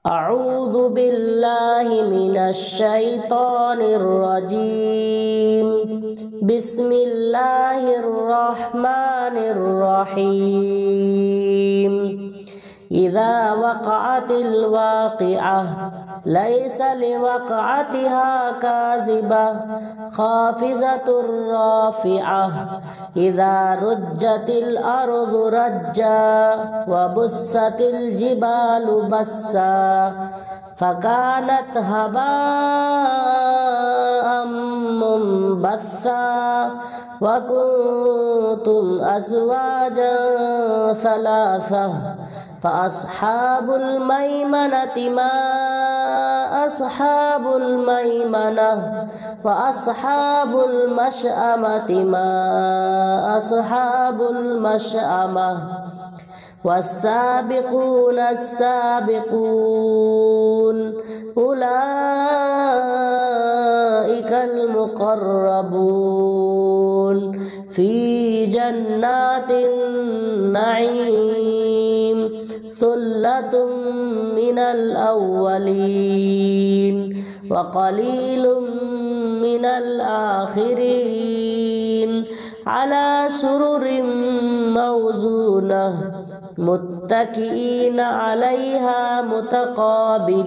أعوذ بالله من الشيطان الرجيم بسم الله الرحمن الرحيم إذا وقعت الواقعة ليس لوقعتها كاذبة خافضة رافعة إذا رجت الأرض رجا وبست الجبال بسا فكانت هباء منبثا وكنتم أزواجا ثلاثة فأصحاب الميمنة ما أصحاب الميمنة وأصحاب المشأمة ما أصحاب المشأمة والسابقون السابقون أولئك المقربون في جنات النعيم ثلة من الأولين وقليل من الآخرين على سرر موزونة متكئين عليها متقابلين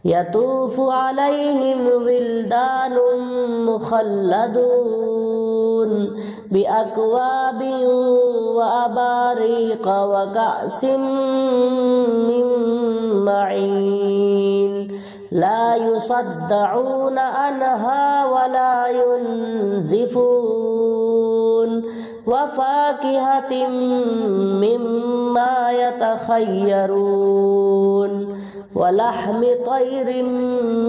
يطوف عليهم ولدان مخلدون بأكواب وأباريق وكأس من معين لا يصدعون عنها ولا ينزفون وفاكهة مما يتخيرون ولحم طير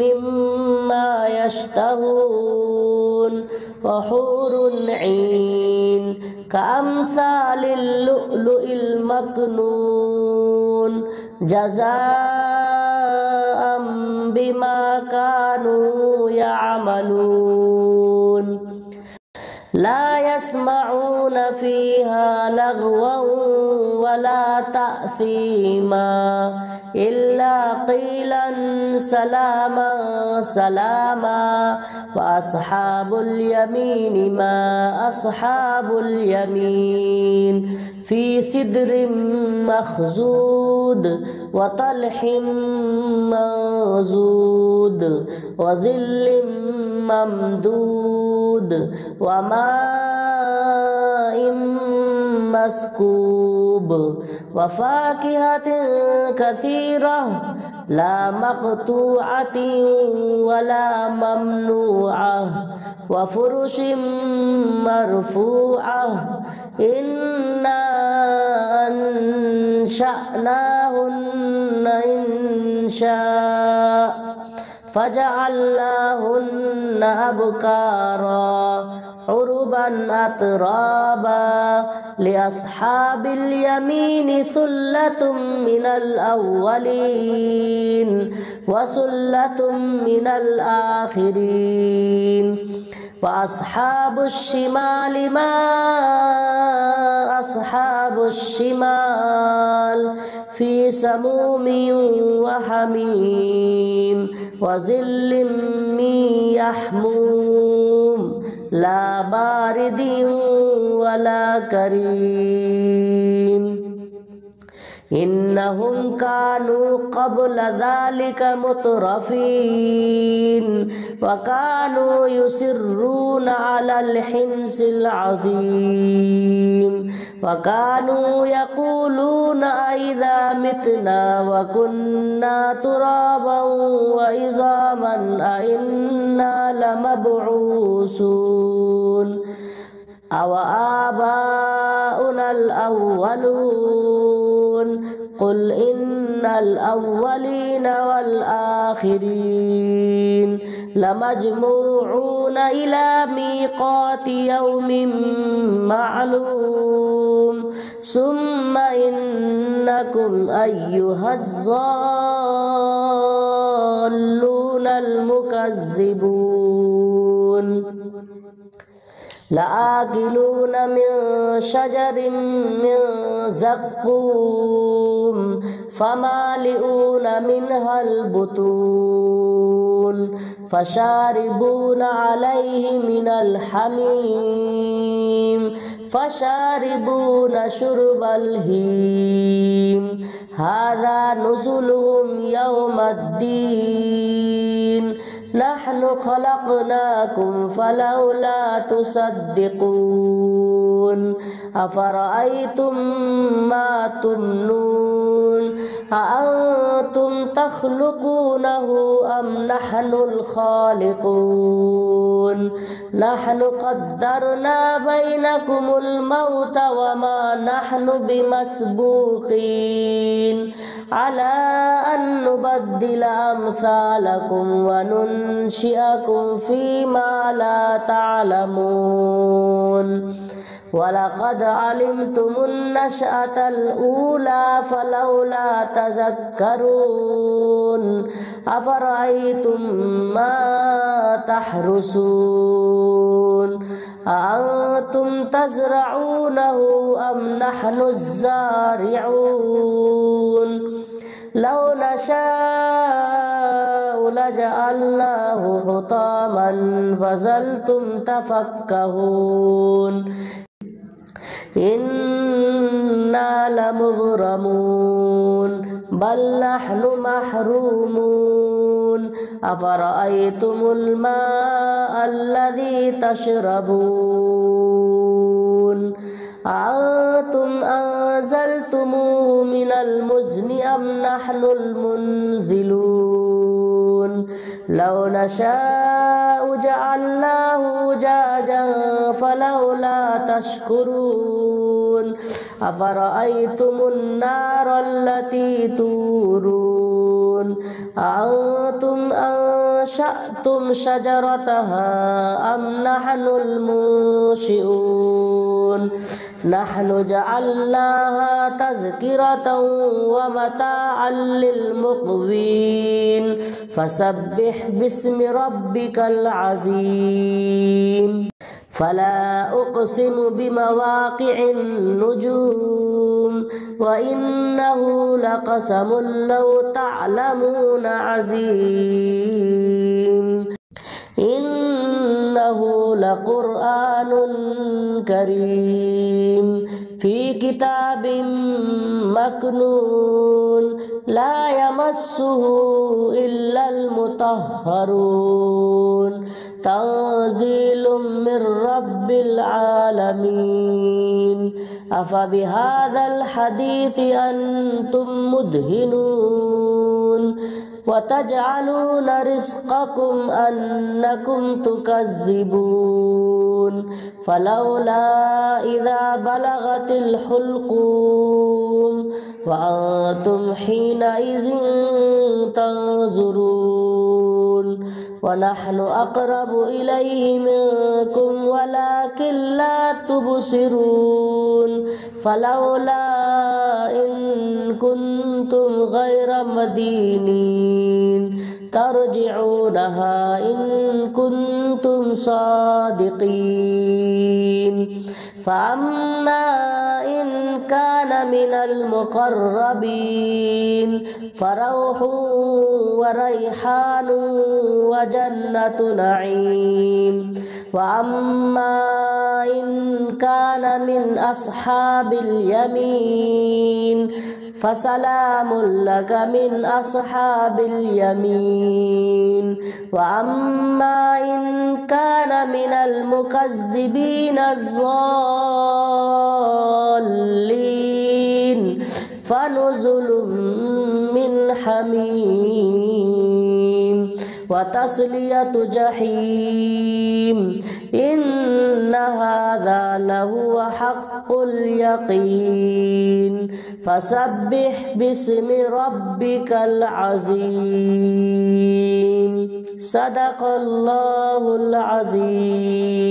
مما يشتهون وحور عين كأمثال اللؤلؤ المكنون جزاء بما كانوا يعملون لا يسمعون فيها لغوا ولا تأثيما إلا قيلا سلاما سلاما وأصحاب اليمين ما أصحاب اليمين في سدر مخزود وطلح منضود وظل ممدود وماء مسكوب وفاكهة كثيرة لا مقطوعة ولا ممنوعة وفرش مرفوعة إنا أنشأناهن إنشاء فجعلناهن أبكارا عربا أترابا لأصحاب اليمين ثلة من الأولين وثلة من الآخرين وأصحاب الشمال ما أصحاب الشمال في سموم وحميم وظل من يحموم لا بارد ولا كريم إنهم كانوا قبل ذلك مترفين وكانوا يصرون على الحنث العظيم وكانوا يقولون أئذا متنا وكنا ترابا وعظاما أئنا لمبعوثون أو آباؤنا الأولون قل إن الأولين والآخرين لمجموعون إلى ميقات يوم معلوم ثم إنكم أيها الضالون المكذبون لآكلون من شجر من زقوم فمالئون منها البطون فشاربون عليه من الحميم فشاربون شرب الهيم هذا نزلهم يوم الدين نحن خلقناكم فلولا تصدقون أفرأيتم ما تمنون أأنتم تخلقونه أم نحن الخالقون نحن قدرنا بينكم الموت وما نحن بمسبوقين على أن نبدل أمثالكم وننشئكم فيما لا تعلمون ولقد علمتم النشأة الأولى فلولا تذكرون أفرأيتم ما تحرسون أأنتم تزرعونه أم نحن الزارعون لو نشاء لجعلناه حطاما فظلتم تفكهون إنا لمغرمون بل نحن محرومون أفرأيتم الماء الذي تشربون أأنتم أنزلتموه من المزن أم نحن المنزلون لو نشاء جعلناه أجاجا فلولا تشكرون أفرأيتم النار التي تورون أأنتم أنشأتم شجرتها أم نحن المنشئون نحن جعلناها تذكرة ومتاعا للمقوين فسبح باسم ربك العظيم فلا أقسم بمواقع النجوم وإنه لقسم لو تعلمون عظيم إنه لقرآن كريم في كتاب مكنون لا يمسه إلا المطهرون تنزيل من رب العالمين أفبهذا الحديث أنتم مدهنون وتجعلون رزقكم أنكم تكذبون فلولا إذا بلغت الحلقوم وأنتم حينئذ تنظرون ونحن أقرب إليه منكم ولكن لا تبصرون فلولا إن كنتم غير مدينين ترجعونها إن كنتم صادقين فأما إن كان من المقربين فروح وريحان وجنة نعيم وأما إن كان من أصحاب اليمين فسلام لك من أصحاب اليمين وأما إن كان من المكذبين الضالين فنزل من حميم وتصلية جحيم إن هذا لهو حق اليقين فسبح باسم ربك العظيم صدق الله العظيم.